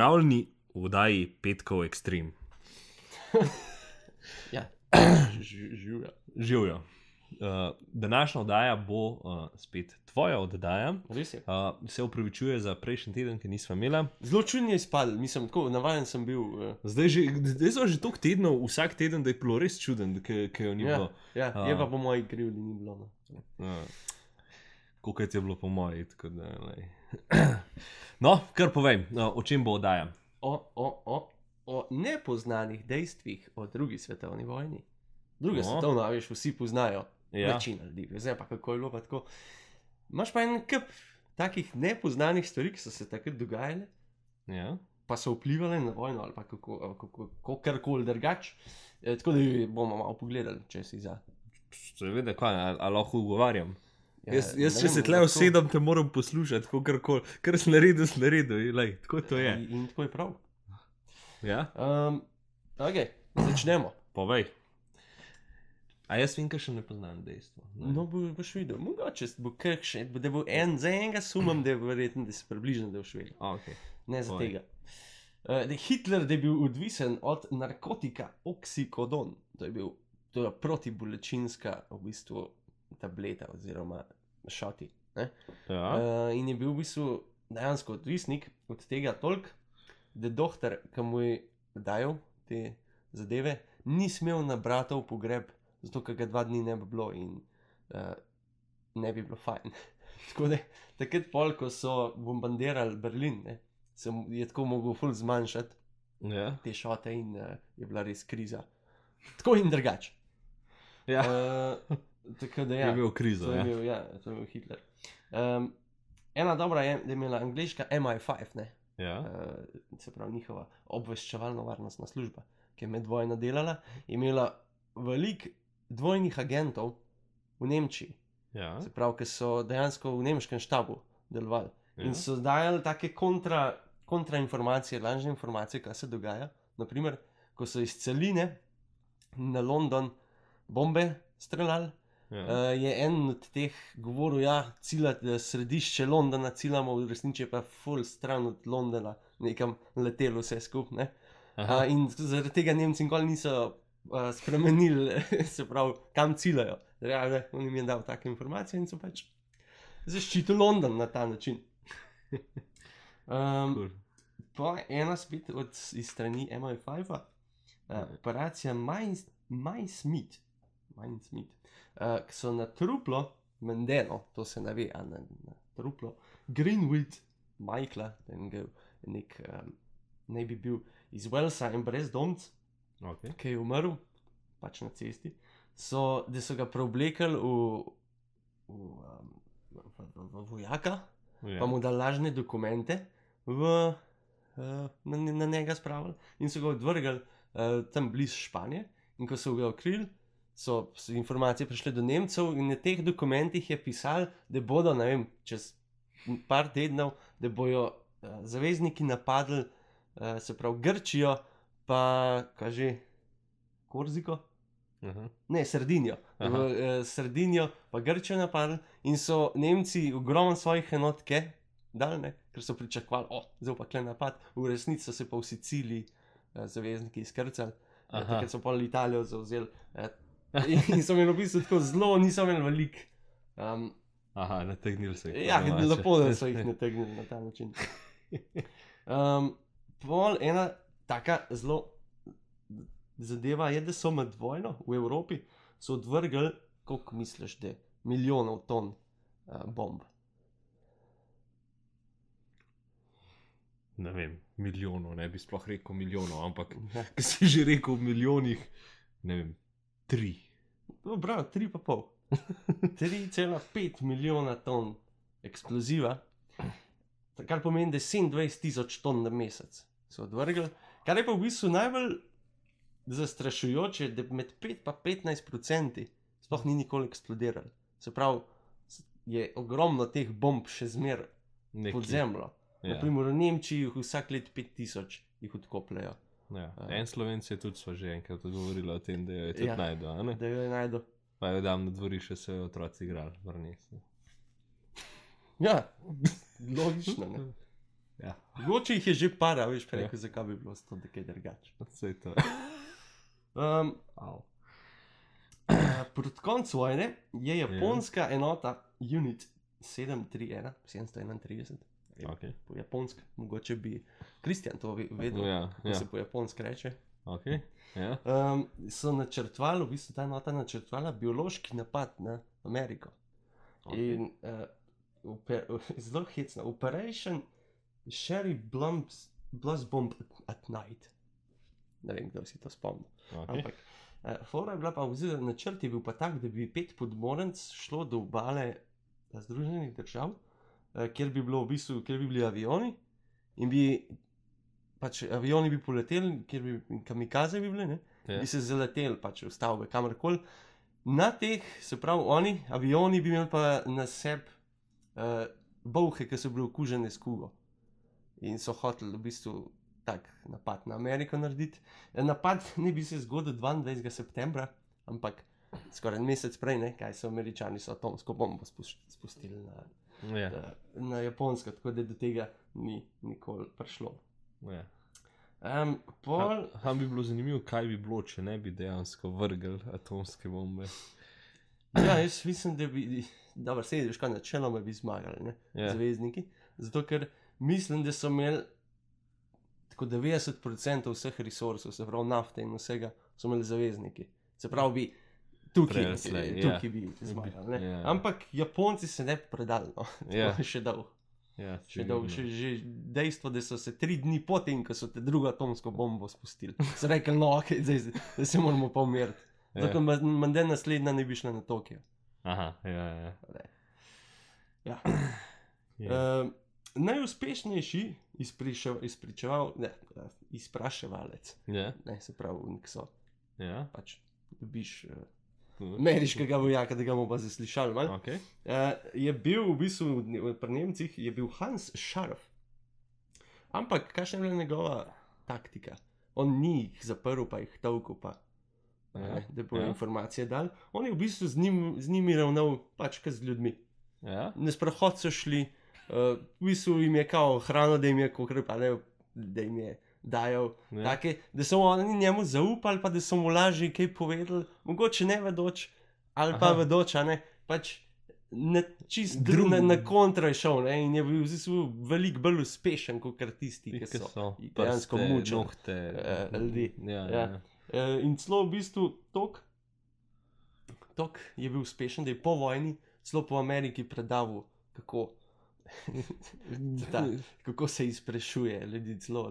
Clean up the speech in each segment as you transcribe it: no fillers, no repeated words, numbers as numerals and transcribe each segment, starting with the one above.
Pozdravljeni v oddaji Petkov Extreme. Ja, živja. Živijo. Današnja oddaja bo spet tvoja oddaja. Res je. Se upravičuje za prejšnji teden, ki nismo imeli. Zelo čudno je izpadlo, mislim, tako navaden sem bil. Zdaj so že toliko tednov, vsak teden, da je bilo res čuden, ki jo ni bilo. Ja, je pa po moji krivdi ni bilo. Koliko je bilo po moji, tako da... No, kar povej, o čem bo oddaja? O nepoznanih dejstvih o drugi svetovni vojni. Druga svetovna, veš, vsi poznajo. Ja. Večina ljudi, zdaj pa kako je bilo pa tako. Imaš pa en kup takih nepoznanih stvari, ki so se takrat dogajale, Ja. pa so vplivali na vojno ali pa kako karkoli drugače. Tako da bomo malo pogledali, če si za. Seveda, kaj, ali lahko ugovarjam? Ja, Jaz ne če vem, se tle lahko. usedem, te moram poslušati, kakorkoli. Kar sem naredil, lej, tako to je. In tako je prav. Ja? Ok, začnemo. Povej. A jaz vem, kaj še ne poznam dejstvo. No, boš videl, mogoče bo kakšen, da bo en, za enega sumam, da je verjetno, da se približno, da boš videl. Okay. Ne za Povej. tega. Da Hitler da je bil odvisen od narkotika oksikodon. To je protibolečinska v bistvu tableta oziroma šoti. Ne? Ja. In je bil v bistvu dejansko odvisnik od tega toliko, da doktor, ki mu je dajal te zadeve, ni smel na bratov pogreb, zato ker ga 2 dni ne bi bilo in ne bi bilo fajn. Tako da takrat pol, ko so bombardirali Berlin, ne, je tako mogel ful zmanjšati Ja. te šote in je bila res kriza. Tako in drugače. Ja. Tako da ja. Je imel krizo, To je ja. imel, ja, to je imel Hitler. Ena dobra je, da je imela angleška MI5, ne? Ja. Se pravi njihova obveščevalno-varnostna služba, ki je med vojno delala, je imela veliko dvojnih agentov v Nemčiji. Ja. Se pravi, ki so dejansko v nemškem štabu delovali. Ja. In so dajali take kontrainformacije, lažne informacije, kaj se dogaja. Naprimer, ko so iz celine na London bombe streljali, Ja. je en od teh govoril, ja, središče Londona ciljamo, v resnici je pa ful stran od Londona, nekam letelo vse skupaj, ne. Aha. In zaradi tega Nemci nikoli niso spremenili, se pravi, kam ciljajo. On jim je dal take informacije in so pač zaščitili London na ta način. Cool. Pa ena spet iz strani MI5-a, operacija Mindsmith, ki so na truplo Mendeno, to se ne ve, a na truplo Greenwood Michaela, naj bi bil iz Walesa in brezdomc, Okay. ki je umrl, pač na cesti, da so ga preoblekli v vojaka, Ja. pa mu dali lažne dokumente na njega spravili in so ga odvrgli tam blizu Španije. In ko so ga odkrili, so informacije prišle do Nemcev in na teh dokumentih je pisalo, da bodo, ne vem, čez par tednov, da bojo zavezniki napadli, se pravi Grčijo, pa kaže Korziko? Aha. Ne, Sardinijo. Sardinijo pa Grčijo napadli in so Nemci ogromno svojih enotke dali, ne, ker so pričakovali, zdaj pa kle napad, v resnici so se pa v Siciliji zavezniki izkrcali, takrat so pol Italijo zavzeli in so imeli v bistvu tako zelo, niso imeli veliko. Aha, nategnili so jih. Ja, informacije. lepo, da so jih nategnili na ta način. Pol ena taka zelo zadeva je, da so med vojno v Evropi so odvrgli, koliko misliš, da milijonov ton bomb. Ne vem, milijonov, ne bi sploh rekel milijonov, ampak Ja. ki si že rekel v milijonih, ne vem, 3. No, bravo, 3,5. 3,5 milijona ton eksploziva, kar pomeni, da je 27,000 ton na mesec so odvrgli, kar je pa v bistvu najbolj zastrašujoče, da med 5 pa 15% sploh ni nikoli eksplodiralo. Se pravi, je ogromno teh bomb še zmeraj pod zemljo. Ja. Naprimer v Nemčiji jih vsak let 5000 jih odkopljajo, Ja. En Slovenc je tudi sva že enkrat govorila o tem, da jo je tudi Ja. najdel, a ne? da jo je najdo. Pa jo dam na dvorišče, so jo otroci igrali, vrni se. Ja, logično, ne. Ja, Mogoče jih je že para, veš, pa rekel, zakaj bi bilo to nekaj drugače. vse je to. Au. Proti koncu vojne je japonska enota Unit 731, Okay. po japonsko, mogoče bi Kristjan to vedel, kako se po japonsko reče. Okay. Ja. So načrtovali, v bistvu ta enota načrtovala biološki napad na Ameriko. Okay. In zelo hecno, Operation Sherry Blast Bomb at Night. Ne vem, kdo si to spomni. Okay. Ampak fora je bila pa, oziroma načrt je bil pa tak, da bi 5 podmornic šlo do obale Združenih držav, kjer bi bili avioni in bi pač avioni bi poleteli, kjer bi kamikaze bi bili, ne? Bi se zaleteli pač v stavbe, kamorkoli. Na teh, se pravi, avioni bi imeli pa na sebi bolhe, ki so bile okužene s kugo. In so hoteli v bistvu tak napad na Ameriko narediti. Napad ne bi se zgodil 22. septembra, ampak skoraj en mesec prej, ne, kaj so Američani so atomsko bombo spustili na Japonsko, tako da do tega ni nikoli prišlo. Ham bi bilo zanimivo, kaj bi bilo, če ne bi dejansko vrgli atomske bombe. Ja, jaz mislim, da bi, dobro, sedi, veš kaj, načeloma bi zmagali, ne, zvezdniki, zato ker mislim, da so imeli tako 90% vseh resursov, se pravi nafte in vsega, so imeli zavezniki. Se pravi, bi tukaj bi zmagali, ne. Ampak Japonci se ne bi predali, no, to je še dolgo. Že dejstvo, da so se 3 dni potem, ko so te drugo atomsko bombo spustili, so rekli, no, ok, zdaj se moramo pa umiriti. Zato menda naslednja ne bi šla na Tokio. Aha, ja. Najuspešnejši izpraševalec, ne, se pravi, Nixon, pač dobiš ameriškega vojaka, da ga bomo pa zaslišali, malo. Je bil v bistvu pri Nemcih, je bil Hans Scharf. Ampak kakšna je bila njegova taktika? On ni jih zaprl, pa jih tolkel, pa da bojo informacije dali. On je v bistvu z njimi ravnal pač kot z ljudmi. Na sprehod so šli, v bistvu jim je kao hrano, da jim je da jim je dajal take, da so oni njemu zaupali, pa da so mu lažje kaj povedali, mogoče ne vedoč, ali pa vedoč, a ne, pač čist na kontra je šel, ne, in je bil v bistvu veliko bolj uspešen, kot tisti, ki so dejansko mučili ljudi. In celo v bistvu tok je bil uspešen, da je po vojni celo po Ameriki predaval, kako se izprešuje ljudi celo,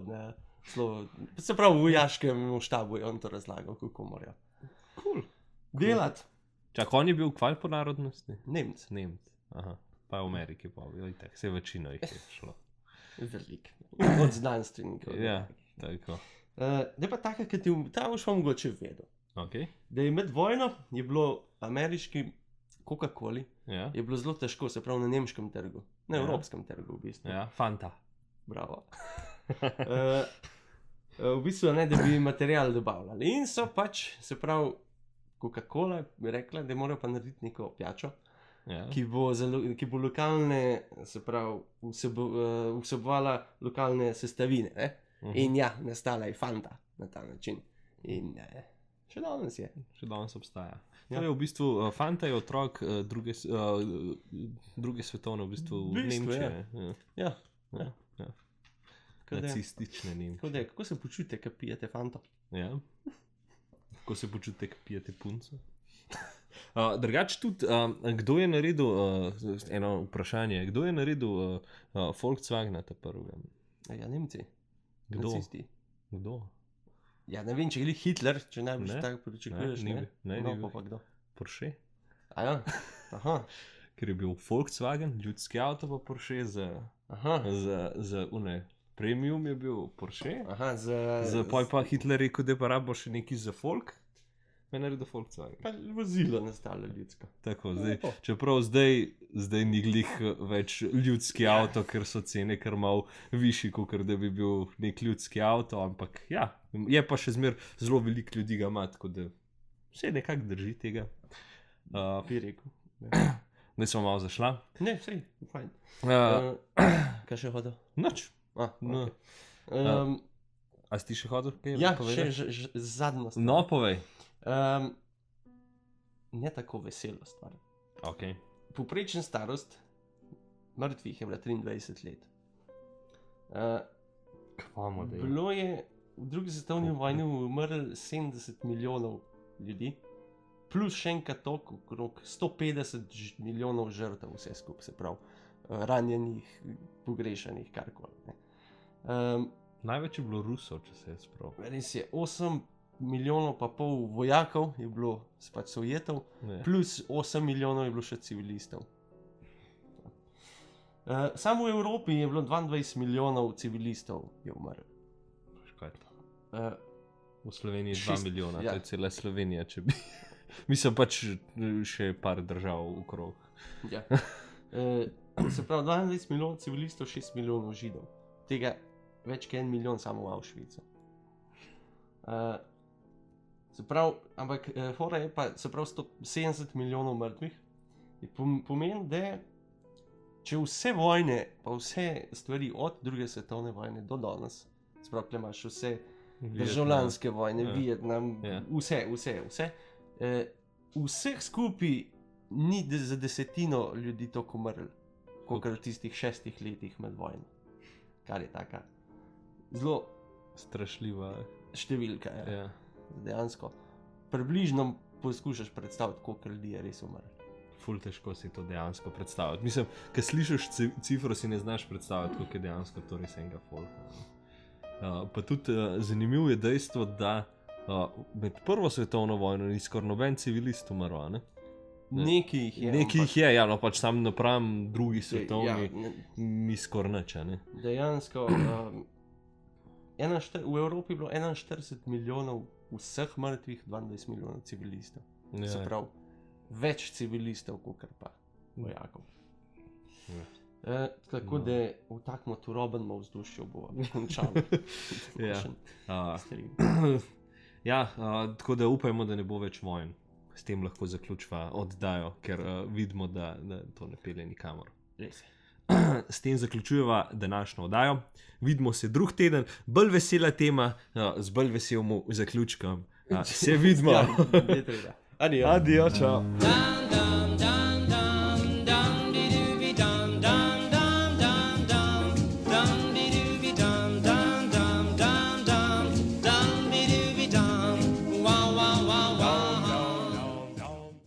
se pravi v vojaškem štabu je on to razlagal, kako morajo delati. Čak, on je bil kvaj po narodnosti? Nemc. Aha, pa v Ameriki pa, itak, vse večino jih je šlo. Veliko, od znanstvenikov. Ja, tako. Da je pa taka, ki ti ta boš pa mogoče vedel. Da je med vojno je bilo ameriški Coca-Coli, je bilo zelo težko, se pravi na nemškem trgu, na evropskem trgu v bistvu. Ja, Fanta. Bravo. V bistvu ne, da bi material dobavljali. In so pač, se pravi, Coca-Cola bi rekla, da morajo pa narediti neko pijačo, ki bo lokalne, se pravi, vsebovala lokalne sestavine, ne? In ja, nastala je Fanta na ta način. In še danes je. Še danes obstaja. To je v bistvu, Fanta je otrok druge svetovne, v bistvu Nemčije. Ja. Nacistične Nemčije. Kako se počutite, ko pijete Fanto? Ja. Kako se počutite, ko pijete punco? Drugače tudi, kdo je naredil, eno vprašanje, kdo je naredil Volkswagena ta prvega? Ja, Nemci. Kdo? Nacisti. Kdo? Ja, ne vem, če je Hitler, če najbolj tako pričakuješ, ne? Ne, pa kdo? Porsche. Aja, aha. Ker je bil Volkswagen, ljudski avto, pa Porsche za premium je bil Porsche. Aha, poj pa Hitler rekel, da pa rabo še neki za folk, me naredil Volkswagen. Pa vozilo nastalo ljudsko. Tako, čeprav zdaj ni glih več ljudski avto, ker so cene kar malo višji, kot da bi bil nek ljudski avto, ampak ja, je pa še zmer zelo veliko ljudi ga ima, tako da vse nekako drži tega. Bi rekel. Ne smo malo zašla. Ne, sej, fajn. Kaj še hodo? Noč. No. Okay. A si ti še hodil kaj Ja, povedati? še zadnja stvar. No, povej. Ne tako vesela stvar. Okay. Poprečna starost mrtvih je bila 23 let. Kvamo, da je. Bilo je v drugi svetovni vojni umrlo 70 milijonov ljudi, plus še enkrat toliko, okrog 150 milijonov žrtev, vse skupaj, se pravi, ranjenih, pogrešanih, karkoli. Največ je bilo Rusov, če se je sprav. Res je, 8 milijonov pa pol vojakov je bilo pač Sovjetov, plus 8 milijonov je bilo še civilistov. Samo v Evropi je bilo 22 milijonov civilistov je umrlo. Kaj je to? V Sloveniji je 2 milijona, ja. To je cela Slovenija, če bi... Mislim pač še par držav okrog. Ja. Se pravi, 22 milijonov civilistov, 6 milijonov židov. Tega več kot 1 milijon samo v Auschwitzu. Se pravi, ampak fora je pa, se pravi, 170 milijonov mrtvih. Pomeni, da če vse vojne, pa vse stvari od druge svetovne vojne do danes, se pravi, tle imaš vse državljanske vojne, Vietnam, vse, vseh skupaj ni za desetino ljudi toliko umrlo, kot v tistih 6 letih med vojno. Kar je taka zelo strašljiva številka. Ja. Dejansko. Približno poskušaš predstaviti, koliko ljudi je res umrlo. Ful težko si to dejansko predstavljati. Mislim, ko slišiš cifro, si ne znaš predstavljati, koliko je dejansko to res enega folka. Pa tudi zanimivo je dejstvo, da med prvo svetovno vojno ni skoraj noben civilist umrl, ne? Nekaj jih je. Nekaj jih je, ja, no pač sam napram drugi svetovni ni skoraj nič, ne? Dejansko, v Evropi je bilo 41 milijonov vseh mrtvih, 22 milijonov civilistov. Se pravi, več civilistov, kot pa vojakov. Tako da v takem turobnem vzdušju bo končalo. Tako da upajmo, da ne bo več vojn. S tem lahko zaključiva oddajo, ker vidimo, da to ne pelje nikamor. Res je. S tem zaključujeva današnjo oddajo. Vidimo se drug teden, bolj vesela tema, z bolj veselim zaključkom. Se vidimo. Adijo, čau.